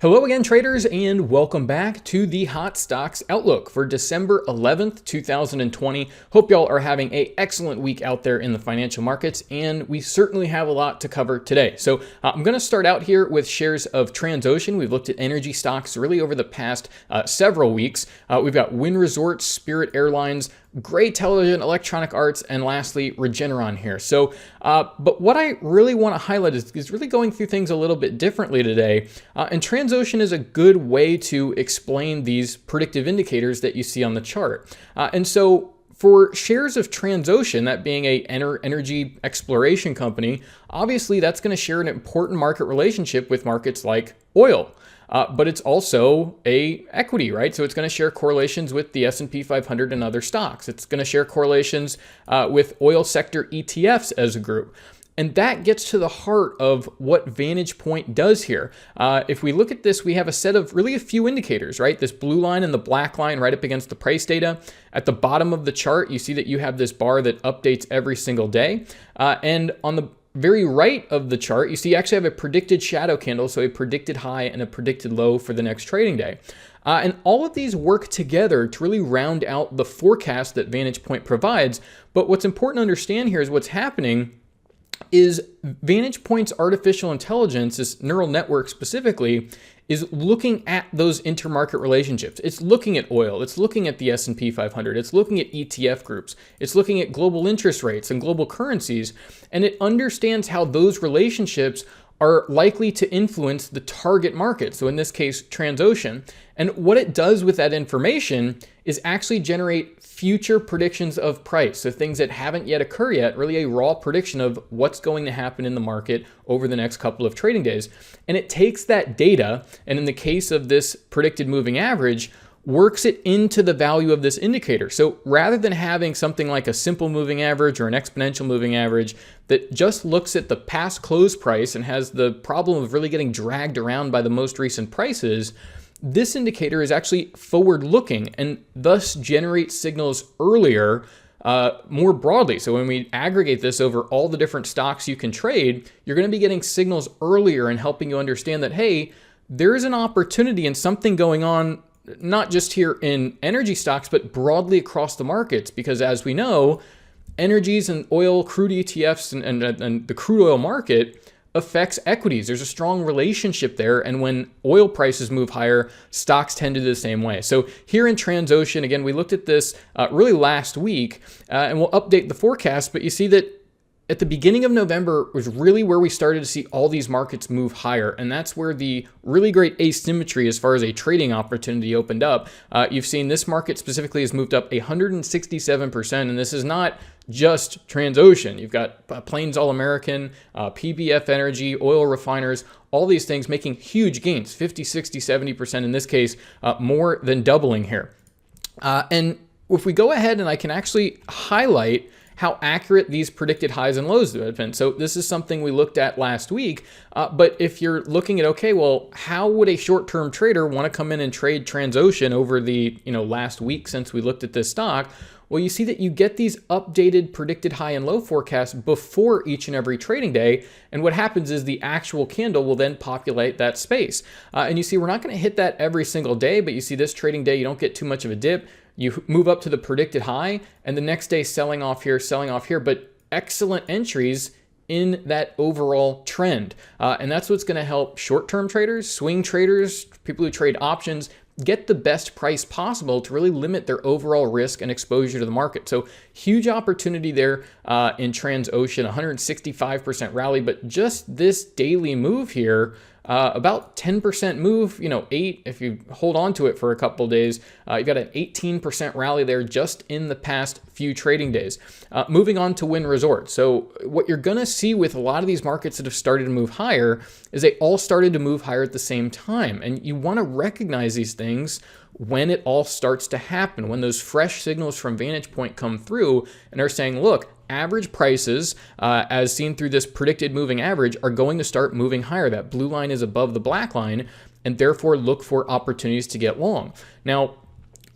Hello again, traders, and welcome back to the Hot Stocks Outlook for December 11th, 2020. Hope y'all are having an excellent week out there in the financial markets, and we certainly have a lot to cover today. So I'm going to start out here with shares of Transocean. We've looked at energy stocks really over the past several weeks. We've got Wynn Resorts, Spirit Airlines, Gray Television, Electronic Arts, and lastly, Regeneron here. So, but what I really want to highlight is really going through things a little bit differently today. And Transocean is a good way to explain these predictive indicators that you see on the chart. And so for shares of Transocean, that being a energy exploration company, obviously that's going to share an important market relationship with markets like oil. But it's also a equity, right? So it's going to share correlations with the S&P 500 and other stocks. It's going to share correlations with oil sector ETFs as a group. And that gets to the heart of what Vantagepoint does here. If we look at this, we have a set of really a few indicators, right? This blue line and the black line right up against the price data. At the bottom of the chart, you see that you have this bar that updates every single day. And on the very right of the chart, you see you actually have a predicted shadow candle, so a predicted high and a predicted low for the next trading day. And all of these work together to really round out the forecast that Vantagepoint provides. But what's important to understand here is what's happening is Vantagepoint's artificial intelligence, this neural network specifically, is looking at those intermarket relationships. It's looking at oil, it's looking at the S&P 500, it's looking at ETF groups, it's looking at global interest rates and global currencies, and it understands how those relationships are likely to influence the target market. So in this case, Transocean. And what it does with that information is actually generate future predictions of price. So things that haven't yet occurred yet, really a raw prediction of what's going to happen in the market over the next couple of trading days. And it takes that data, and in the case of this predicted moving average, works it into the value of this indicator. So rather than having something like a simple moving average or an exponential moving average that just looks at the past close price and has the problem of really getting dragged around by the most recent prices, this indicator is actually forward-looking and thus generates signals earlier, more broadly. So when we aggregate this over all the different stocks you can trade, you're going to be getting signals earlier and helping you understand that, hey, there's an opportunity and something going on, not just here in energy stocks, but broadly across the markets. Because as we know, energies and oil, crude ETFs and the crude oil market affects equities. There's a strong relationship there. And when oil prices move higher, stocks tend to do the same way. So here in Transocean, again, we looked at this really last week and we'll update the forecast, but you see that at the beginning of November was really where we started to see all these markets move higher. And that's where the really great asymmetry as far as a trading opportunity opened up. You've seen this market specifically has moved up 167%. And this is not just Transocean. You've got Plains All American, PBF Energy, oil refiners, all these things making huge gains, 50, 60, 70% in this case, more than doubling here. And if we go ahead and I can actually highlight how accurate these predicted highs and lows have been. So this is something we looked at last week, but if you're looking at, okay, well, how would a short-term trader want to come in and trade Transocean over the last week since we looked at this stock? Well, you see that you get these updated predicted high and low forecasts before each and every trading day. And what happens is the actual candle will then populate that space. And you see, we're not going to hit that every single day, but you see this trading day, you don't get too much of a dip. You move up to the predicted high and the next day selling off here, but excellent entries in that overall trend. And that's what's going to help short-term traders, swing traders, people who trade options, get the best price possible to really limit their overall risk and exposure to the market. So huge opportunity there in Transocean, 165% rally, but just this daily move here, about 10% move, 8, if you hold on to it for a couple of days, you've got an 18% rally there just in the past few trading days. Moving on to Wynn Resorts. So what you're going to see with a lot of these markets that have started to move higher is they all started to move higher at the same time. And you want to recognize these things when it all starts to happen, when those fresh signals from Vantagepoint come through and are saying, look, average prices, as seen through this predicted moving average, are going to start moving higher. That blue line is above the black line, and therefore look for opportunities to get long. Now,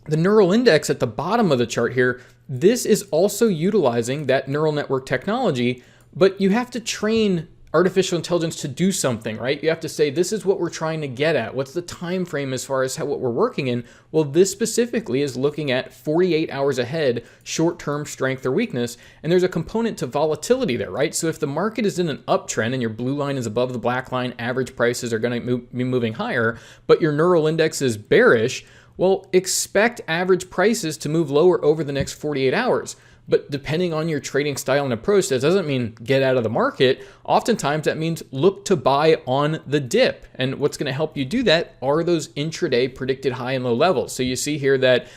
the neural index at the bottom of the chart here, this is also utilizing that neural network technology, but you have to train artificial intelligence to do something, right? You have to say, this is what we're trying to get at. What's the time frame as far as what we're working in? Well, this specifically is looking at 48 hours ahead, short-term strength or weakness. And there's a component to volatility there, right? So if the market is in an uptrend and your blue line is above the black line, average prices are going to be moving higher, but your neural index is bearish, well, expect average prices to move lower over the next 48 hours. But depending on your trading style and approach, that doesn't mean get out of the market. Oftentimes that means look to buy on the dip. And what's going to help you do that are those intraday predicted high and low levels. So you see here that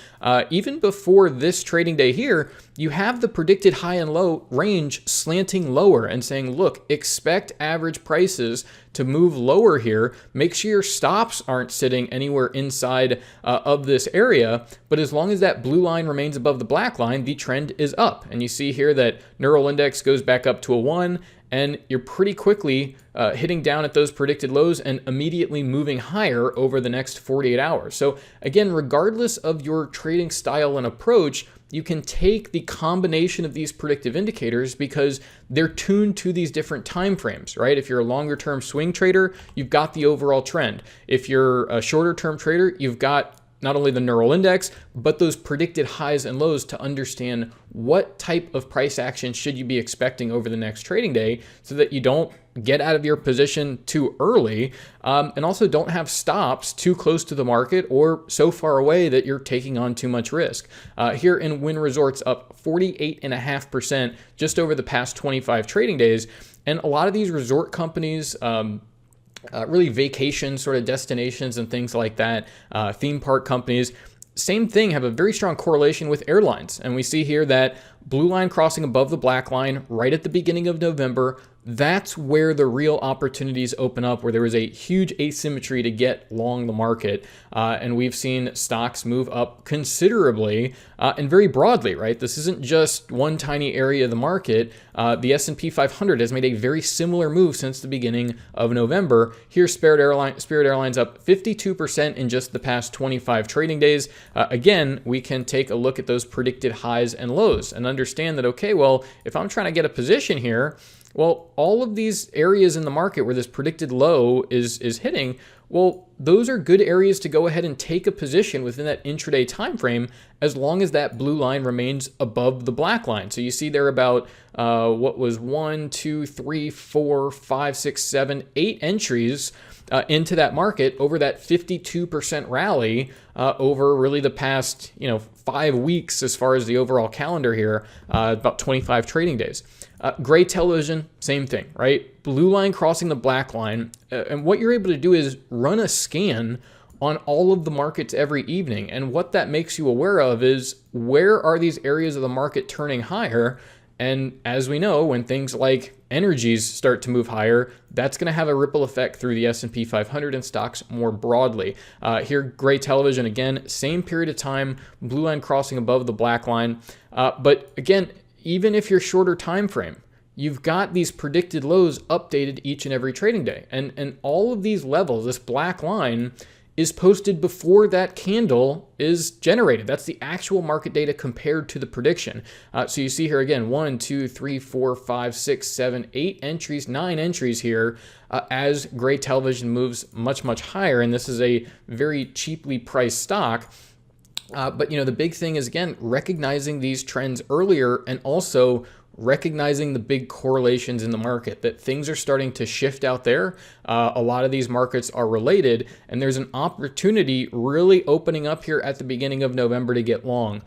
even before this trading day here, you have the predicted high and low range slanting lower and saying, look, expect average prices to move lower here. Make sure your stops aren't sitting anywhere inside of this area. But as long as that blue line remains above the black line, the trend is up. And you see here that neural index goes back up to a 1, and you're pretty quickly hitting down at those predicted lows and immediately moving higher over the next 48 hours. So again, regardless of your trading style and approach, you can take the combination of these predictive indicators because they're tuned to these different time frames, right? If you're a longer term swing trader, you've got the overall trend. If you're a shorter term trader, you've got not only the neural index, but those predicted highs and lows to understand what type of price action should you be expecting over the next trading day so that you don't get out of your position too early, and also don't have stops too close to the market or so far away that you're taking on too much risk. Here in Wynn Resorts, up 48.5% just over the past 25 trading days. And a lot of these resort companies, really vacation sort of destinations and things like that, theme park companies, same thing, have a very strong correlation with airlines. And we see here that blue line crossing above the black line right at the beginning of November. That's where the real opportunities open up, where there was a huge asymmetry to get long the market. And we've seen stocks move up considerably and very broadly, right? This isn't just one tiny area of the market. The S&P 500 has made a very similar move since the beginning of November. Here's Spirit Airlines up 52% in just the past 25 trading days. Again, we can take a look at those predicted highs and lows and understand that, okay, well, if I'm trying to get a position here, well, all of these areas in the market where this predicted low is hitting, well, those are good areas to go ahead and take a position within that intraday time frame as long as that blue line remains above the black line. So you see there about what was 1, 2, 3, 4, 5, 6, 7, 8 entries into that market over that 52% rally over really the past 5 weeks as far as the overall calendar here, about 25 trading days. Gray television, same thing, right? Blue line crossing the black line. And what you're able to do is run a scan on all of the markets every evening. And what that makes you aware of is where are these areas of the market turning higher? And as we know, when things like energies start to move higher, that's going to have a ripple effect through the S&P 500 and stocks more broadly. Here, gray television, again, same period of time, blue line crossing above the black line. But again, even if you're shorter time frame, you've got these predicted lows updated each and every trading day. And all of these levels, this black line, is posted before that candle is generated. That's the actual market data compared to the prediction. So you see here again, 1, 2, 3, 4, 5, 6, 7, 8 entries, 9 entries here as gray television moves much, much higher. And this is a very cheaply priced stock. But the big thing is, again, recognizing these trends earlier and also recognizing the big correlations in the market, that things are starting to shift out there. A lot of these markets are related, and there's an opportunity really opening up here at the beginning of November to get long.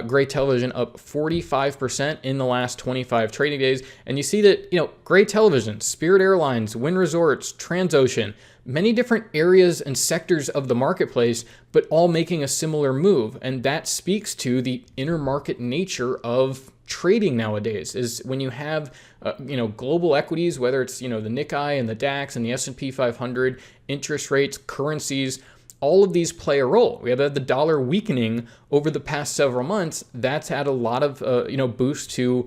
Gray television up 45% in the last 25 trading days. And you see that, gray television, Spirit Airlines, Wynn Resorts, Transocean, many different areas and sectors of the marketplace, but all making a similar move. And that speaks to the intermarket nature of trading nowadays, is when you have global equities, whether it's the Nikkei and the DAX and the S&P 500, interest rates, currencies, all of these play a role. We have had the dollar weakening over the past several months. That's had a lot of boost to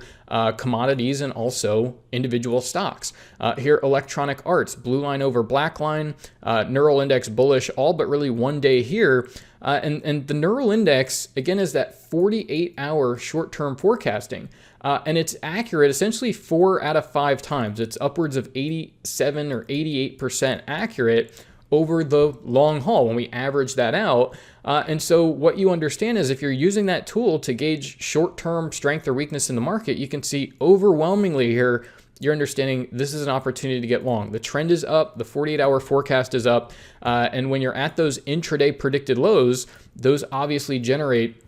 commodities and also individual stocks. Here, electronic arts, blue line over black line, neural index bullish, all but really one day here. And the neural index, again, is that 48-hour short-term forecasting. And it's accurate essentially 4 out of 5 times. It's upwards of 87 or 88% accurate over the long haul when we average that out. And so what you understand is if you're using that tool to gauge short-term strength or weakness in the market, you can see overwhelmingly here, you're understanding this is an opportunity to get long. The trend is up, the 48-hour forecast is up, and when you're at those intraday predicted lows, those obviously generate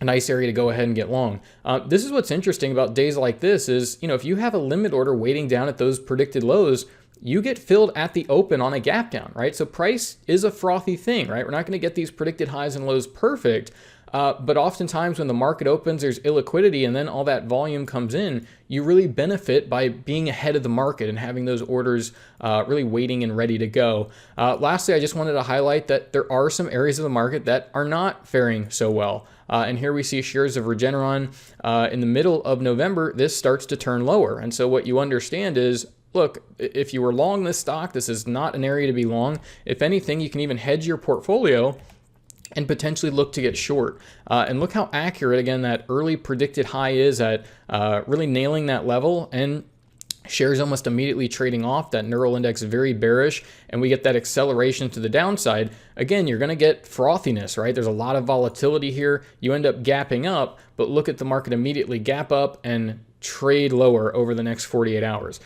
a nice area to go ahead and get long. This is what's interesting about days like this is, if you have a limit order waiting down at those predicted lows, you get filled at the open on a gap down, right? So price is a frothy thing, right? We're not going to get these predicted highs and lows perfect, but oftentimes when the market opens, there's illiquidity and then all that volume comes in, you really benefit by being ahead of the market and having those orders really waiting and ready to go. Lastly, I just wanted to highlight that there are some areas of the market that are not faring so well. And here we see shares of Regeneron in the middle of November, this starts to turn lower. And so what you understand is, look, if you were long this stock, this is not an area to be long. If anything, you can even hedge your portfolio and potentially look to get short. And look how accurate, again, that early predicted high is at really nailing that level. And shares almost immediately trading off, that neural index very bearish, and we get that acceleration to the downside. Again, you're going to get frothiness, right? There's a lot of volatility here. You end up gapping up, but look at the market immediately gap up and trade lower over the next 48 hours.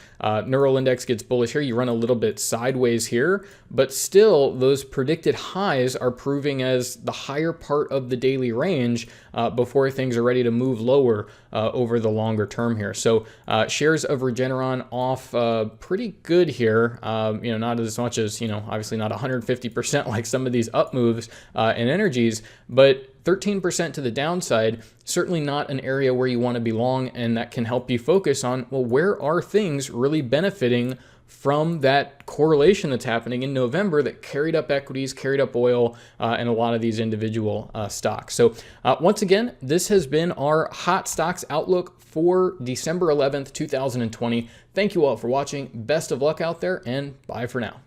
Neural index gets bullish here. You run a little bit sideways here, but still those predicted highs are proving as the higher part of the daily range before things are ready to move lower over the longer term here. So shares of Regeneron off pretty good here. Not as much as, obviously not 150% like some of these up moves in energies, but 13% to the downside, certainly not an area where you want to be long, and that can help you focus on, well, where are things really benefiting from that correlation that's happening in November that carried up equities, carried up oil, and a lot of these individual stocks. So once again, this has been our Hot Stocks Outlook for December 11th, 2020. Thank you all for watching. Best of luck out there, and bye for now.